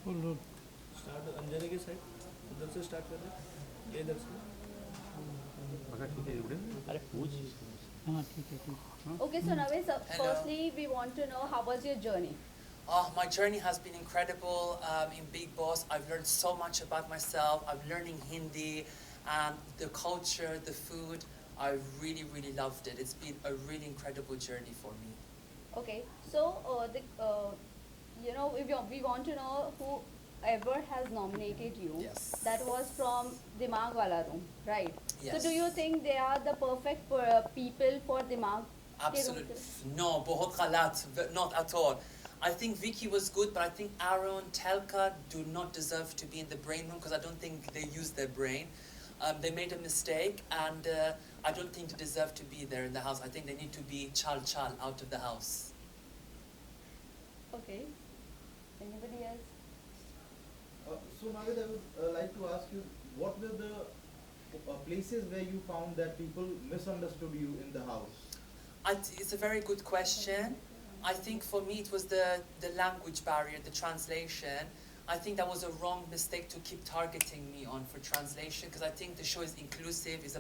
बोलो। स्टार्ट अंजनी के साइड उधर से स्टार्ट कर रहे हैं, ये इधर से। बघा ठीक आहे एवढे. अरे पूछ। हाँ ठीक है ठीक है। Okay, so Navid, so Hello. firstly, we want to know how was your journey? Oh, my journey has been incredible in Big Boss. I've learned so much about myself. I'm learning Hindi and the culture, the food. I really, really loved it. It's been a really incredible journey for me. Okay, so we want to know whoever has nominated you. Yes. That was from Dimag Wala Room, right? Yes. So do you think they are the perfect people for Dimag? Absolutely. No, बहुत गलत. Not at all. I think Vicky was good, but I think Aaron, Telka do not deserve to be in the brain room because I don't think they used their brain. They made a mistake, and I don't think they deserve to be there in the house. I think they need to be chal out of the house. Okay. Anybody else? So Navid, I would like to ask you, what were the places where you found that people misunderstood you in the house? It's a very good question. I think for me it was the language barrier, the translation. I think that was a wrong mistake to keep targeting me on for translation because I think the show is inclusive, it's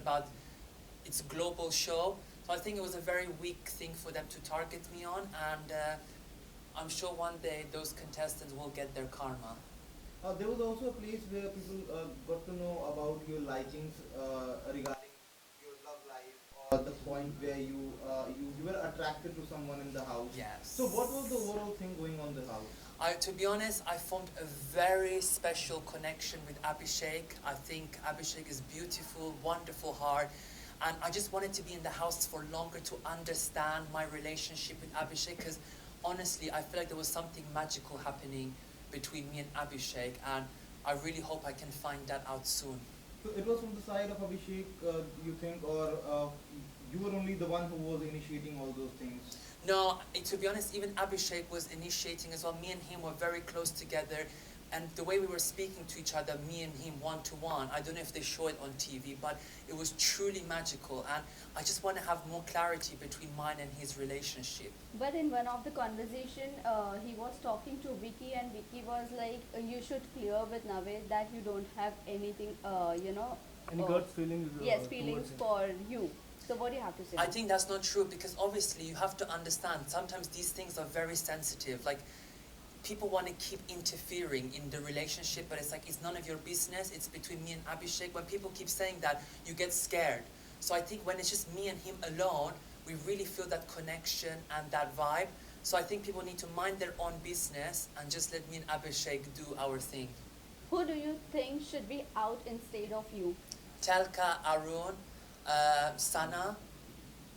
a global show. So I think it was a very weak thing for them to target me on, and I'm sure one day those contestants will get their karma. There was also a place where people got to know about your likings regarding your love life, or the point where you were attracted to someone in the house. Yes. So what was the overall thing going on in the house? To be honest, I formed a very special connection with Abhishek. I think Abhishek is beautiful, wonderful heart, and I just wanted to be in the house for longer to understand my relationship with Abhishek because honestly, I feel like there was something magical happening between me and Abhishek, and I really hope I can find that out soon. So it was from the side of Abhishek, you think, or you were only the one who was initiating all those things? No, to be honest, even Abhishek was initiating as well. Me and him were very close together, and the way we were speaking to each other, me and him one-to-one, I don't know if they show it on TV, but it was truly magical, and I just want to have more clarity between mine and his relationship. But in one of the conversation, he was talking to Vicky, and Vicky was like, "You should clear with Navid that you don't have anything, Any gut feelings? yes, feelings for you." So what do you have to say? I think that's not true because obviously you have to understand sometimes these things are very sensitive. Like people want to keep interfering in the relationship, but it's like it's none of your business. It's between me and Abhishek. When people keep saying that, you get scared. So I think when it's just me and him alone, we really feel that connection and that vibe. So I think people need to mind their own business and just let me and Abhishek do our thing. Who do you think should be out instead of you? Telka, Arun, Sana,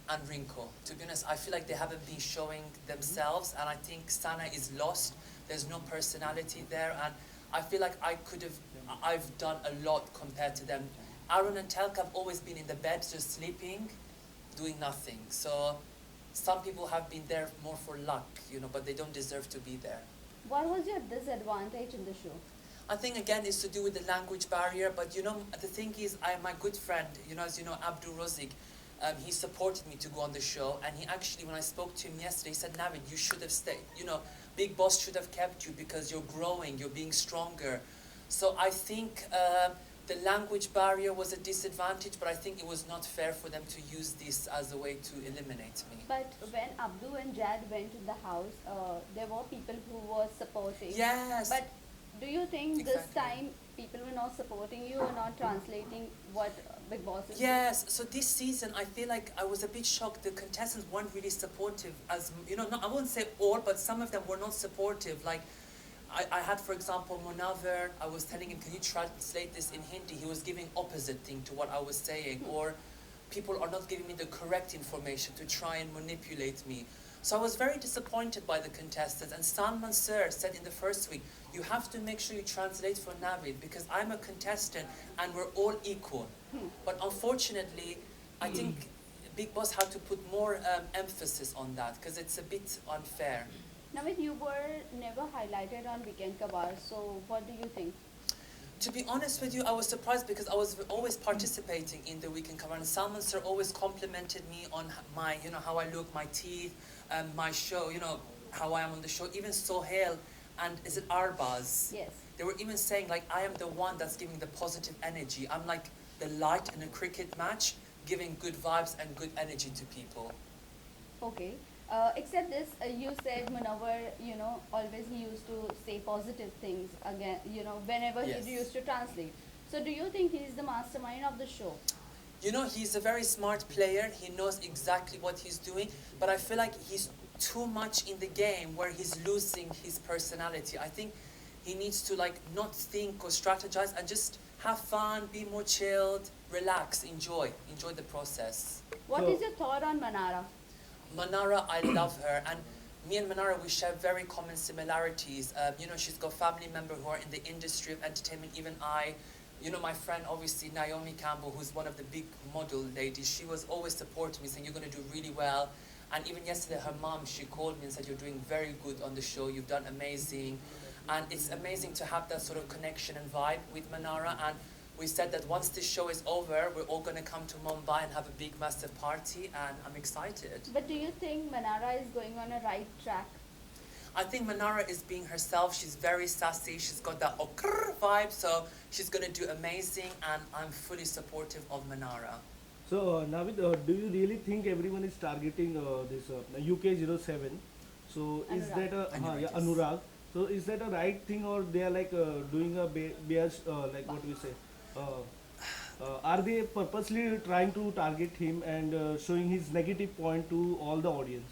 and Rinko. To be honest, I feel like they haven't been showing themselves, and I think Sana is lost. There's no personality there, and I feel like I've done a lot compared to them. Arun and Telka have always been in the bed, just sleeping, doing nothing. So some people have been there more for luck, but they don't deserve to be there. What was your disadvantage in the show? I think again it's to do with the language barrier, but the thing is, my good friend, as you know, Abdul Razik, he supported me to go on the show, and he actually, when I spoke to him yesterday, he said, Navid, you should have stayed. Big Boss should have kept you because you're growing, you're being stronger. So I think the language barrier was a disadvantage, but I think it was not fair for them to use this as a way to eliminate me. But when Abdu and Jad went to the house, there were people who were supporting. Yes. But do you think this Exactly. time people were not supporting you or not translating what Big Boss is? Yes, so this season I feel like I was a bit shocked. The contestants weren't really supportive, as I won't say all, but some of them were not supportive. Like I had, for example, Munaver. I was telling him, can you translate this in Hindi? He was giving opposite thing to what I was saying. Or people are not giving me the correct information to try and manipulate me. So I was very disappointed by the contestants. And Salman Sir said in the first week, you have to make sure you translate for Navid because I'm a contestant and we're all equal. But unfortunately, I think Big Boss had to put more emphasis on that because it's a bit unfair. Navid, you were never highlighted on Weekend Kabar, so what do you think? To be honest with you, I was surprised because I was always participating in the weekend cover, and Salman Sir always complimented me on my, how I look, my teeth, my show, how I am on the show. Even Sohail and is it Arbaz? Yes. They were even saying like, I am the one that's giving the positive energy. I'm like the light in a cricket match, giving good vibes and good energy to people. Okay. Except this, you said Munawar, always he used to say positive things again, whenever Yes. he used to translate. So do you think he is the mastermind of the show? You know, he's a very smart player. He knows exactly what he's doing, but I feel like he's too much in the game where he's losing his personality. I think he needs to like not think or strategize and just have fun, be more chilled, relax, enjoy the process. What So- is your thought on Manara? Manara, I love her, and me and Manara, we share very common similarities. She's got family members who are in the industry of entertainment. Even I, my friend, obviously Naomi Campbell, who's one of the big model ladies, she was always supporting me, saying you're going to do really well. And even yesterday, her mom, she called me and said you're doing very good on the show. You've done amazing, and it's amazing to have that sort of connection and vibe with Manara. And we said that once this show is over, we're all going to come to Mumbai and have a big, massive party, and I'm excited. But do you think Manara is going on a right track? I think Manara is being herself. She's very sassy. She's got that okr vibe, so she's going to do amazing, and I'm fully supportive of Manara. So, Navid, do you really think everyone is targeting this UK07? So, is Anurag. that a Anurag, yes. Anurag? So, is that a right thing, or they are like doing a bias, like what we say? Are they purposely trying to target him and showing his negative point to all the audience?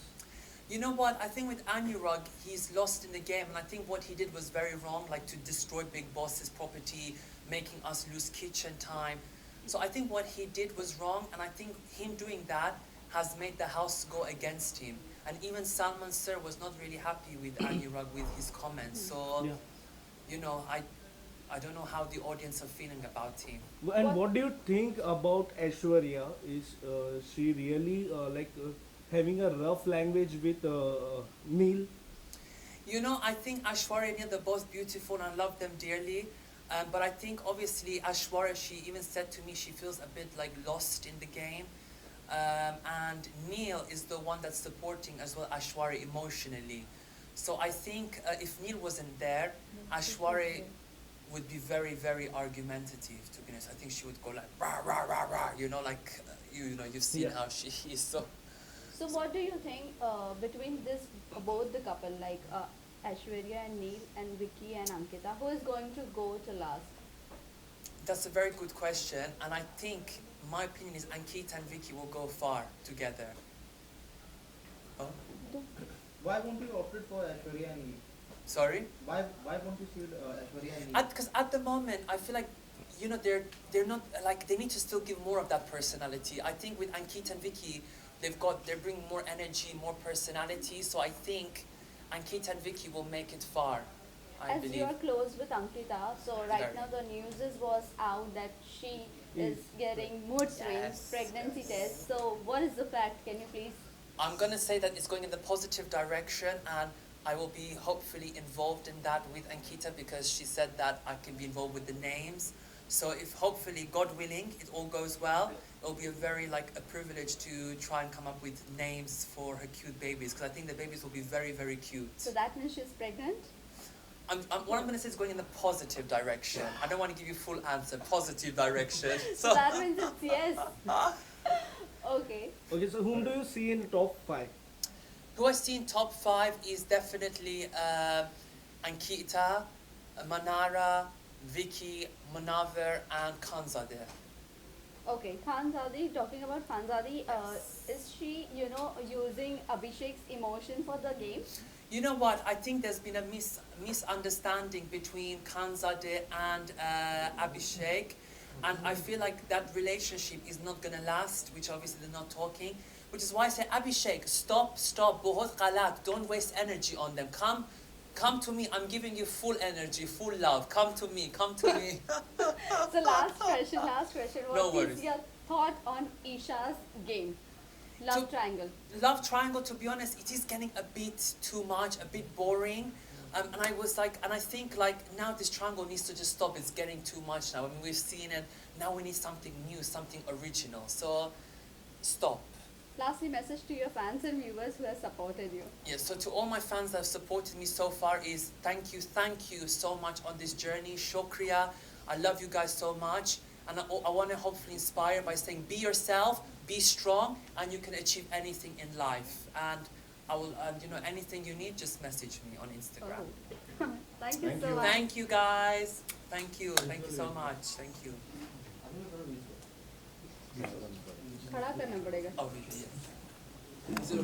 You know what? I think with Anurag, he's lost in the game, and I think what he did was very wrong, like to destroy Big Boss's property, making us lose kitchen time. So I think what he did was wrong, and I think him doing that has made the house go against him. And even Salman Sir was not really happy with Anurag with his comments. So, Yeah. I don't know how the audience are feeling about him. And what do you think about Aishwarya? Is she really having a rough language with Neil? I think Aishwarya and Neil, they're both beautiful and I love them dearly. But I think obviously Aishwarya, she even said to me she feels a bit like lost in the game. And Neil is the one that's supporting as well Aishwarya emotionally. So I think if Neil wasn't there, Aishwarya would be very, very argumentative, to be honest. I think she would go like, rah, rah, rah, rah, you've seen Yeah. how she is. So what do you think between both the couple, like Aishwarya and Neil and Vicky and Ankita, who is going to go to last? That's a very good question, and I think my opinion is Ankita and Vicky will go far together. Oh, Why won't you opt for Aishwarya and Neil? sorry? Why won't you see Aishwarya and Neil? Because at the moment, I feel like, they're not, like, they need to still give more of that personality. I think with Ankita and Vicky, they're bringing more energy, more personality, so I think Ankita and Vicky will make it far, I As believe. you are close with Ankita, so right Very. now the news was out that she is getting mood swings, Yes, pregnancy yes. test. So what is the fact? Can you please? I'm going to say that it's going in the positive direction, and I will be hopefully involved in that with Ankita because she said that I can be involved with the names. So if hopefully, God willing, it all goes well, it'll be a very a privilege to try and come up with names for her cute babies because I think the babies will be very, very cute. So that means she's pregnant. What I'm going to say is going in the positive direction. I don't want to give you full answer. Positive direction. So that means it's yes. Okay. Okay, so whom do you see in top 5? Who I see in top 5 is definitely Ankita, Manara, Vicky, Munawar, and Khanzadeh. Okay, Khanzadi, talking about Khanzadi, is she, using Abhishek's emotion for the game? You know what? I think there's been a misunderstanding between Khanzadeh and Abhishek, and I feel like that relationship is not going to last, which obviously they're not talking, which is why I say, Abhishek, stop, bahut galat, don't waste energy on them. Come to me, I'm giving you full energy, full love. Come to me. So last question. No What is worries. your thought on Isha's game? Love So- triangle. Love triangle, to be honest, it is getting a bit too much, a bit boring. And I think now this triangle needs to just stop. It's getting too much now. I mean, we've seen it. Now we need something new, something original. So, stop. Lastly, message to your fans and viewers who have supported you. Yeah, so to all my fans that have supported me so far is thank you so much on this journey. Shukriya. I love you guys so much. And I want to hopefully inspire by saying be yourself, be strong, and you can achieve anything in life. And I will, anything you need, just message me on Instagram. Oh. Thank you Thank so you. much. Thank you guys. Thank you so much. Thank you. खड़ा करना पड़ेगा. Oh, really? Yeah.